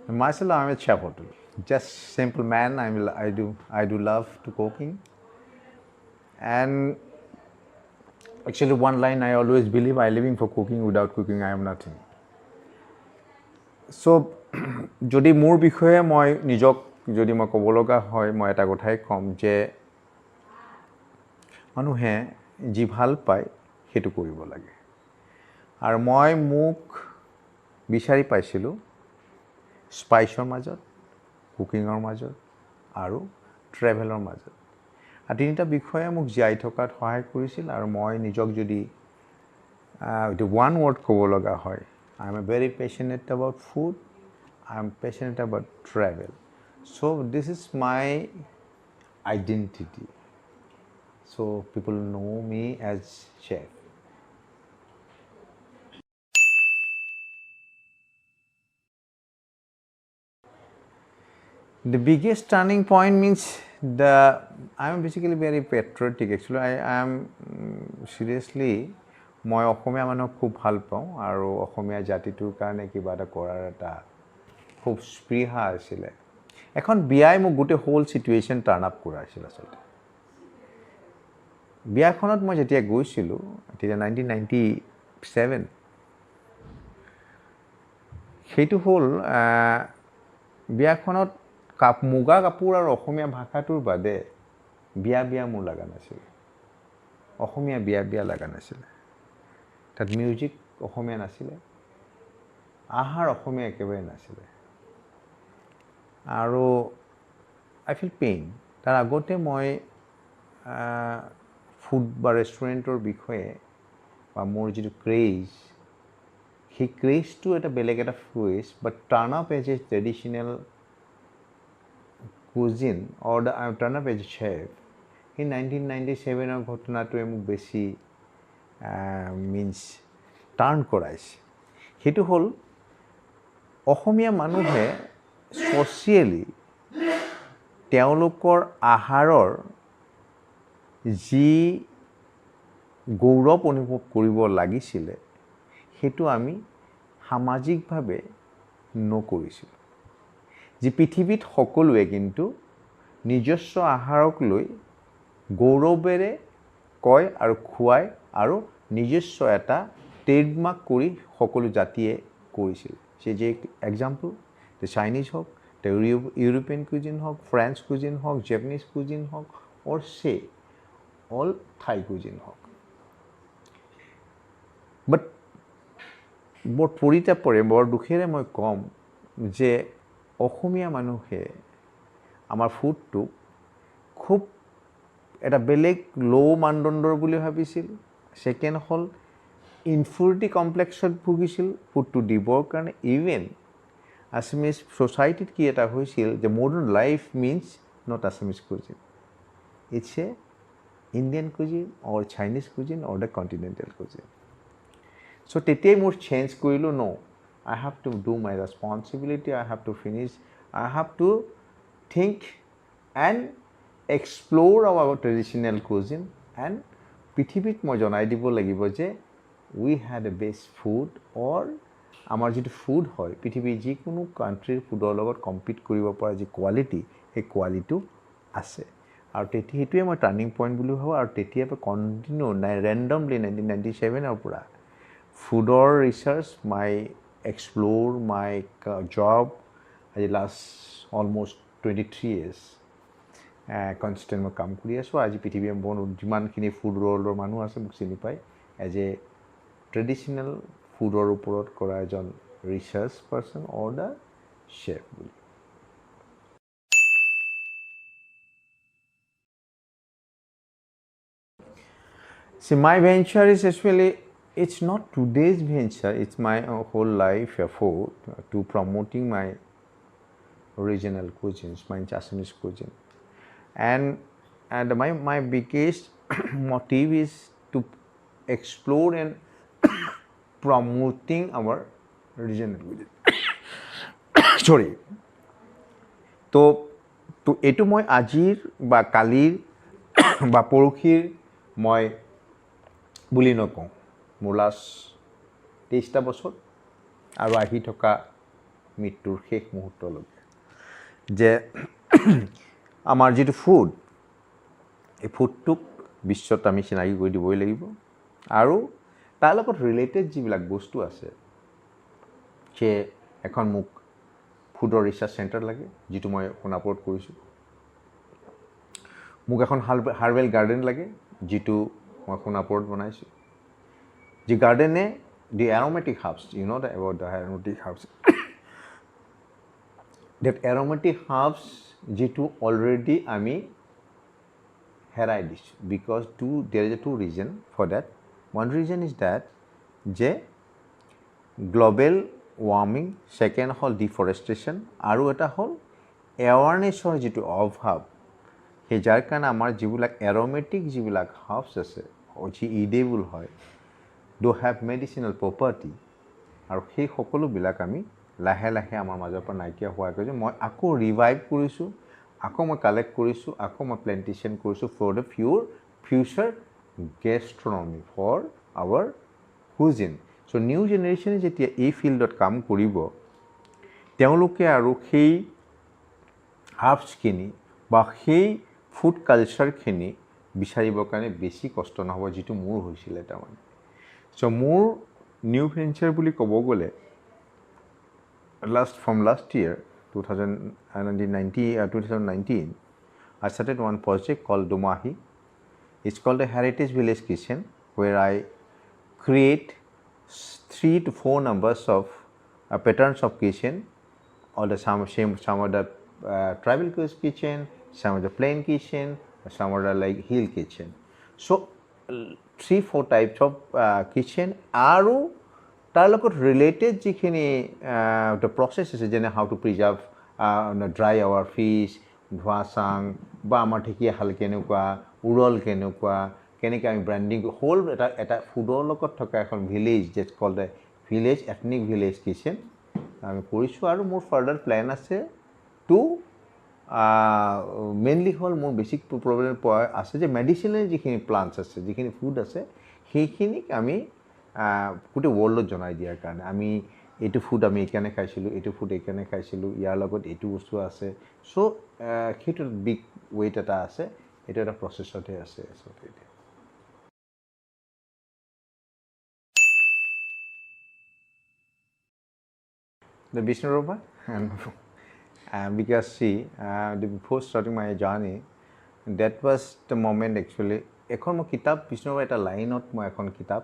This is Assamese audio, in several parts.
Myself, I'm a chef. Just simple man. I do love to cooking. And actually, one line I always believe: I living for cooking. Without cooking, I am nothing. So, যদি মোৰ বিষয়ে মই নিজক যদি মই ক'ব লগা হয় মই এটা কথাই ক'ম যে মানুহে যি ভাল পায় সেইটো কৰিব লাগে আৰু মই মোক বিচাৰি পাইছিলোঁ স্পাইচৰ মাজত কুকিঙৰ মাজত আৰু ট্ৰেভেলৰ মাজত আৰু তিনিটা বিষয়ে মোক জীয়াই থকাত সহায় কৰিছিল আৰু মই নিজক যদি ওৱান ৱৰ্ড ক'ব লগা হয় I am very passionate about food. I am passionate about travel. So this is my identity. So people know me as chef. The biggest turning point means I am basically very patriotic. Actually, I am seriously মই অসমীয়া মানুহক খুব ভাল পাওঁ আৰু অসমীয়া জাতিটোৰ কাৰণে কিবা এটা কৰাৰ এটা খুব স্পৃহা আছিলে এখন বিয়াই মোক গোটেই হোল সিচুৱেশ্যন টাৰ্ন আপ কৰাইছিল আচলতে বিয়াখনত মই যেতিয়া গৈছিলোঁ তেতিয়া 1997 সেইটো হ'ল বিয়াখনত মুগা কাপোৰ আৰু অসমীয়া ভাষাটোৰ বাদে বিয়া মোৰ লগা নাছিল অসমীয়া বিয়া লগা নাছিল তাত মিউজিক অসমীয়া নাছিলে আহাৰ অসমীয়া একেবাৰে নাছিলে আৰু আই ফিল পেইন তাৰ আগতে মই ফুড বা ৰেষ্টুৰেণ্টৰ বিষয়ে বা মোৰ যিটো ক্ৰেজ সেই ক্ৰেজটো এটা বেলেগ এটা ফ্ৰুইজ but turn up as a traditional cuisine or turn up as a chef সেই 1997ৰ ঘটনাটোৱে মোক বেছি মিন্স টাৰ্ণ কৰাইছে সেইটো হ'ল অসমীয়া মানুহে ছ'চিয়েলি তেওঁলোকৰ আহাৰৰ যি গৌৰৱ অনুভৱ কৰিব লাগিছিলে সেইটো আমি সামাজিকভাৱে নকৰিছিলোঁ যি পৃথিৱীত সকলোৱে কিন্তু নিজস্ব আহাৰক লৈ গৌৰৱেৰে কয় আৰু খুৱায় আৰু নিজস্ব এটা ট্ৰেডমাৰ্ক কৰি সকলো জাতিয়ে কৰিছিল সেই যে এক্সাম্পল তে চাইনিজ হওক তে ইউৰোপিয়ান কুজিন হওক ফ্ৰেঞ্চ কুজিন হওক জেপানিজ কুজিন হওক অৰ সে অল থাই কুজিন হওক বাট বৰ পৰিতাপৰে বৰ দুখেৰে মই ক'ম যে অসমীয়া মানুহে আমাৰ ফুডটোক খুব এটা বেলেগ ল' মানদণ্ডৰ বুলি ভাবিছিল ছেকেণ্ড হ'ল ইনফিউৰিটি কমপ্লেক্সত ভুগিছিল ফুডটো দিবৰ কাৰণে ইভেন আছামিজ ছ'চাইটিত কি এটা হৈছিল যে modern life means not Assamese cuisine it's a Indian cuisine or Chinese cuisine or the continental cuisine so' তেতিয়াই মোৰ চেঞ্জ কৰিলোঁ ন I have to do my responsibility, I have to finish, I have to think and explore our traditional cuisine and পৃথিৱীত মই জনাই দিব লাগিব যে we had a best food or আমাৰ যিটো ফুড হয় পৃথিৱীৰ যিকোনো কাণ্ট্ৰিৰ ফুডৰ লগত কম্পিট কৰিব পৰা যি কোৱালিটি সেই কোৱালিটিটো আছে আৰু সেইটোৱে মই টাৰ্ণিং পইণ্ট বুলি ভাবোঁ আৰু তেতিয়াৰ পৰা কণ্টিনিউ ৰেণ্ডমলি 1997ৰ পৰা ফুডৰ research explore my job as last almost 23 years constant মই কাম কৰি আছোঁ আজি পৃথিৱীৰ যিমানখিনি ফুড ৱৰ্ল্ডৰ মানুহ আছে মোক চিনি পায় এজ এ ট্ৰেডিশ্যনেল ফুডৰ ওপৰত কৰা এজন research person or the chef বুলি See, my venture is actually it's not today's venture, it's my whole life effort to promoting my original cuisines, my Assamese cuisine. And my biggest motive is to explore and promoting our regional cuisine. Sorry. তো এইটো মই আজিৰ বা কালিৰ বা পৰহিৰ মই বুলি নকওঁ মোৰ লাষ্ট 23টা বছৰ আৰু আহি থকা মৃত্যুৰ শেষ মুহূৰ্তলৈকে যে আমাৰ যিটো ফুড এই ফুডটোক বিশ্বত আমি চিনাকি কৰি দিবই লাগিব আৰু তাৰ লগত ৰিলেটেড যিবিলাক বস্তু আছে যে এখন মোক ফুডৰ ৰিচাৰ্চ চেণ্টাৰ লাগে যিটো মই সোণাপুৰত কৰিছোঁ মোক এখন হাৰ্বেল গাৰ্ডেন লাগে যিটো মই সোণাপুৰত বনাইছোঁ যি গাৰ্ডেনে the aromatic herbs, you know about the aromatic herbs. That aromatic herbs যিটো already আমি হেৰাই দিছোঁ because there is a two reason for that. One reason is that যে global warming, second হ'ল deforestation আৰু এটা হ'ল awarenessৰ যিটো অভাৱ সেই যাৰ কাৰণে আমাৰ যিবিলাক aromatic যিবিলাক herbs আছে যি edible হয় do have medicinal property আৰু সেই সকলোবিলাক আমি লাহে লাহে আমাৰ মাজৰ পৰা নাইকিয়া হোৱা গৈছে মই আকৌ ৰিভাইভ কৰিছোঁ আকৌ মই কালেক্ট কৰিছোঁ আকৌ মই প্লেন্টেশ্যন কৰিছোঁ for the future gastronomy for our cuisine so' new জেনেৰেশ্যনে যেতিয়া এই ফিল্ডত কাম কৰিব তেওঁলোকে আৰু সেই হাৰ্বছখিনি বা সেই ফুড কালচাৰখিনি বিচাৰিবৰ কাৰণে বেছি কষ্ট নহ'ব যিটো মোৰ হৈছিলে তাৰমানে চ' মোৰ নিউ ভেঞ্চাৰ বুলি ক'ব গ'লে from last year 2019 I started one project called Dumahi. It's called a Heritage Village Kitchen where I create 3 to 4 numbers of patterns of kitchen all the some of the tribal kitchen, some of the plain kitchen, some of the like hill kitchen. So 3-4 types of kitchen আৰু তাৰ লগত ৰিলেটেড যিখিনি the process আছে যেনে how to preserve dry our fish ধোৱা চাং বা আমাৰ ঢেকীয়া শাল কেনেকুৱা উৰল কেনেকুৱা কেনেকৈ আমি ব্ৰেণ্ডিং হোল এটা ফুডৰ লগত থকা এখন village that called the village ethnic village kitchen আমি কৰিছোঁ আৰু মোৰ ফাৰ্ডাৰ প্লেন আছে টু মেইনলি হ'ল মোৰ বেছিক প্ৰব্লেম আছে যে মেডিচিনেল যিখিনি প্লাণ্টছ আছে যিখিনি ফুড আছে সেইখিনিক আমি গোটেই ৱৰ্ল্ডত জনাই দিয়াৰ কাৰণে আমি এইটো ফুড আমি এইকাৰণে খাইছিলোঁ এইটো ফুড এইকাৰণে খাইছিলোঁ ইয়াৰ লগত এইটো বস্তু আছে চ' সেইটো বিগ ৱেইট এটা আছে এইটো এটা প্ৰচেছতে আছে আচলতে এতিয়া the Vishnurova and because see before starting my journey that was the moment actually এখন মই কিতাপ বিষ্ণুৰ এটা লাইনত মই এখন কিতাপ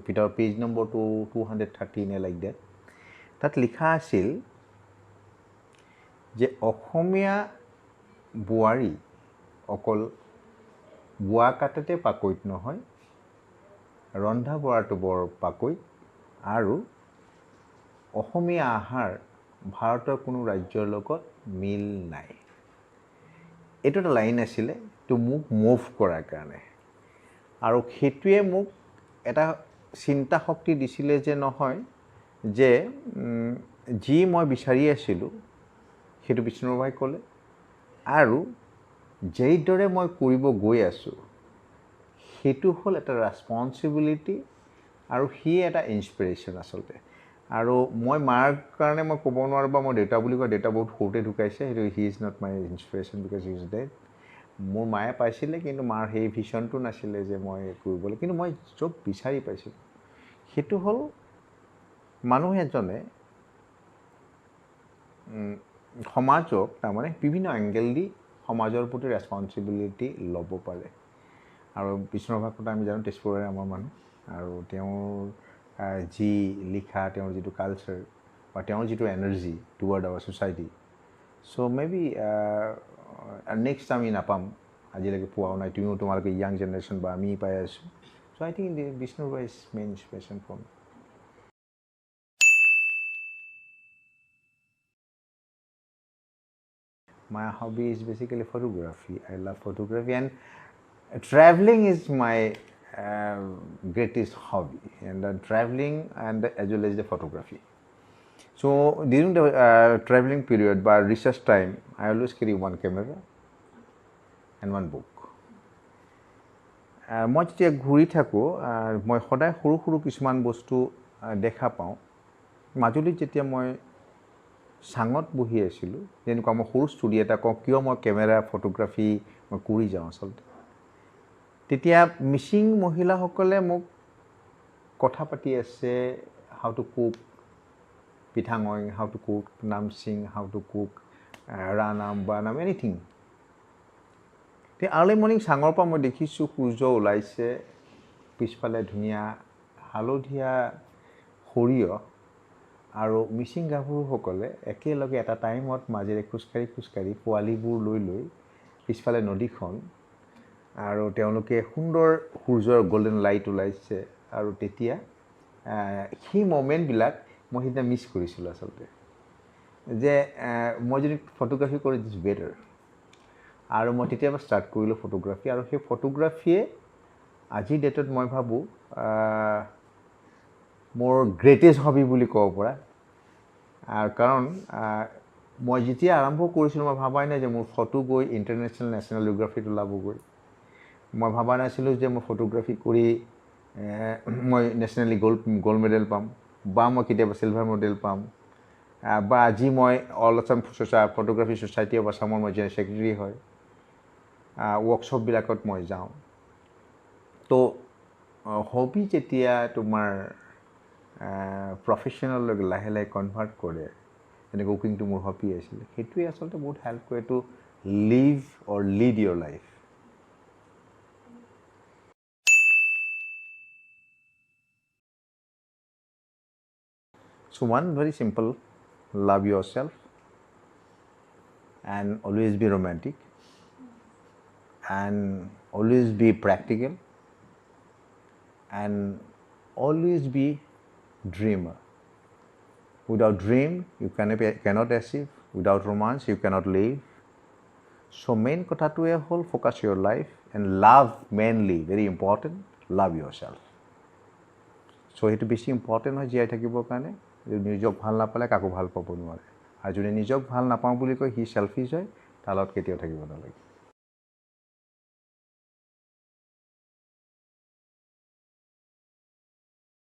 কিতাপৰ পেজ নম্বৰ 213 নে লাইক দ্যাট তাত লিখা আছিল যে অসমীয়া বোৱাৰী অকল বোৱা কাটতে পাকৈত নহয় ৰন্ধা বঢ়াটো বৰ পাকৈত আৰু অসমীয়া আহাৰ ভাৰতৰ কোনো ৰাজ্যৰ লগত মিল নাই এইটো এটা লাইন আছিলে তো মোক মুভ কৰাৰ কাৰণে আৰু সেইটোৱে মোক এটা চিন্তা শক্তি দিছিলে যে নহয় যে যি মই বিচাৰি আছিলোঁ সেইটো বিষ্ণুভাই ক'লে আৰু যেইদৰে মই কৰিব গৈ আছোঁ সেইটো হ'ল এটা ৰেছপন্সিবিলিটি আৰু সি এটা ইনস্পিৰেশ্যন আচলতে আৰু মই মাৰ কাৰণে মই ক'ব নোৱাৰোঁ বা মই দেউতা বুলি কয় দেউতা বহুত সৰুতে ঢুকাইছে সেইটো he is not my inspiration because he is dead মোৰ মায়ে পাইছিলে কিন্তু মাৰ সেই ভিশ্যনটো নাছিলে যে মই কৰিবলৈ কিন্তু মই চব বিচাৰি পাইছিলোঁ সেইটো হ'ল মানুহ এজনে সমাজক তাৰমানে বিভিন্ন এংগেল দি সমাজৰ প্ৰতি ৰেছপন্সিবিলিটি ল'ব পাৰে আৰু বিষ্ণুভাৰ কথা আমি জানো তেজপুৰৰে আমাৰ মানুহ আৰু তেওঁৰ যি লিখা তেওঁৰ যিটো কালচাৰ বা তেওঁৰ যিটো energy toward our society so' may be next আমি নাপাম আজিলৈকে পোৱাও নাই তুমিও তোমালোকে য়াং জেনেৰেশ্যন বা আমি পাই আছোঁ চ' আই think বিষ্ণুভাৰ is main inspiration for me My hobby is basically photography. I love photography and traveling is my greatest hobby and traveling and as well as the photography. So during the traveling period by research time, I always carry one camera and one book. মই যেতিয়া ঘূৰি থাকোঁ মই সদায় সৰু সৰু কিছুমান বস্তু দেখা পাওঁ মাজুলীত যেতিয়া মই চাঙত বহি আছিলোঁ যেনেকুৱা মই সৰু ষ্টুডিঅ' এটা কওঁ কিয় মই কেমেৰা ফটোগ্ৰাফী মই কৰি যাওঁ আচলতে তেতিয়া মিচিং মহিলাসকলে মোক কথা পাতি আছে হাউ টু কুক পিঠাঙই how to cook namsing how to cook ৰানাম বানাম এনিথিং তে আৰ্লি মৰ্ণিং চাঙৰ পৰা মই দেখিছোঁ সূৰ্য ওলাইছে পিছফালে ধুনীয়া হালধীয়া সৰিয়হ আৰু মিচিং গাভৰুসকলে একেলগে এটা টাইমত মাজেৰে খোজকাঢ়ি পোৱালিবোৰ লৈ পিছফালে নদীখন আৰু তেওঁলোকে সুন্দৰ সূৰ্যৰ গল্ডেন লাইট ওলাইছে আৰু তেতিয়া সেই মমেণ্টবিলাক মই সেইদিনা মিছ কৰিছিলোঁ আচলতে যে মই যদি ফটোগ্ৰাফী কৰি দিছ বেটাৰ আৰু মই তেতিয়াৰ পৰা ষ্টাৰ্ট কৰিলোঁ ফটোগ্ৰাফী আৰু সেই ফটোগ্ৰাফীয়ে আজিৰ ডেটত মই ভাবোঁ মোৰ গ্ৰেটেষ্ট হবি বুলি ক'ব পৰা কাৰণ মই যেতিয়া আৰম্ভ কৰিছিলোঁ মই ভাবাই নাই যে মোৰ ফটো গৈ ইণ্টাৰনেশ্যনেল নেশ্যনেল জিঅ'গ্ৰাফীত ওলাবগৈ মই ভাবা নাছিলোঁ যে মই ফটোগ্ৰাফী কৰি মই নেশ্যনেলি গ'ল্ড মেডেল পাম বা মই কেতিয়াবা চিলভাৰ মেডেল পাম বা আজি মই all Assam photography society of আছামৰ মই জেনেৰেল ছেক্ৰেটাৰী হয় ৱৰ্কশ্বপবিলাকত মই যাওঁ তো হবি যেতিয়া তোমাৰ প্ৰফেশ্যনেললৈকে লাহে লাহে কনভাৰ্ট কৰে যেনে কুকিংটো মোৰ হবি আছিলে সেইটোৱে আচলতে বহুত হেল্প কৰে to live or lead your life So one very simple, love yourself and always be romantic and always be practical and always be dreamer. Without dream, you cannot achieve. Without romance, you cannot live. So main কথাটোৱে হ'ল focus your life and love mainly, very important, love yourself. So সেইটো বেছি ইম্পৰ্টেণ্ট হয় জীয়াই থাকিবৰ কাৰণে নিজক ভাল নাপালে কাকো ভাল পাব নোৱাৰে আৰু যদি নিজক ভাল নাপাওঁ বুলি কয় সি চেলফিছ হয় তাৰ লগত কেতিয়াও থাকিব নালাগে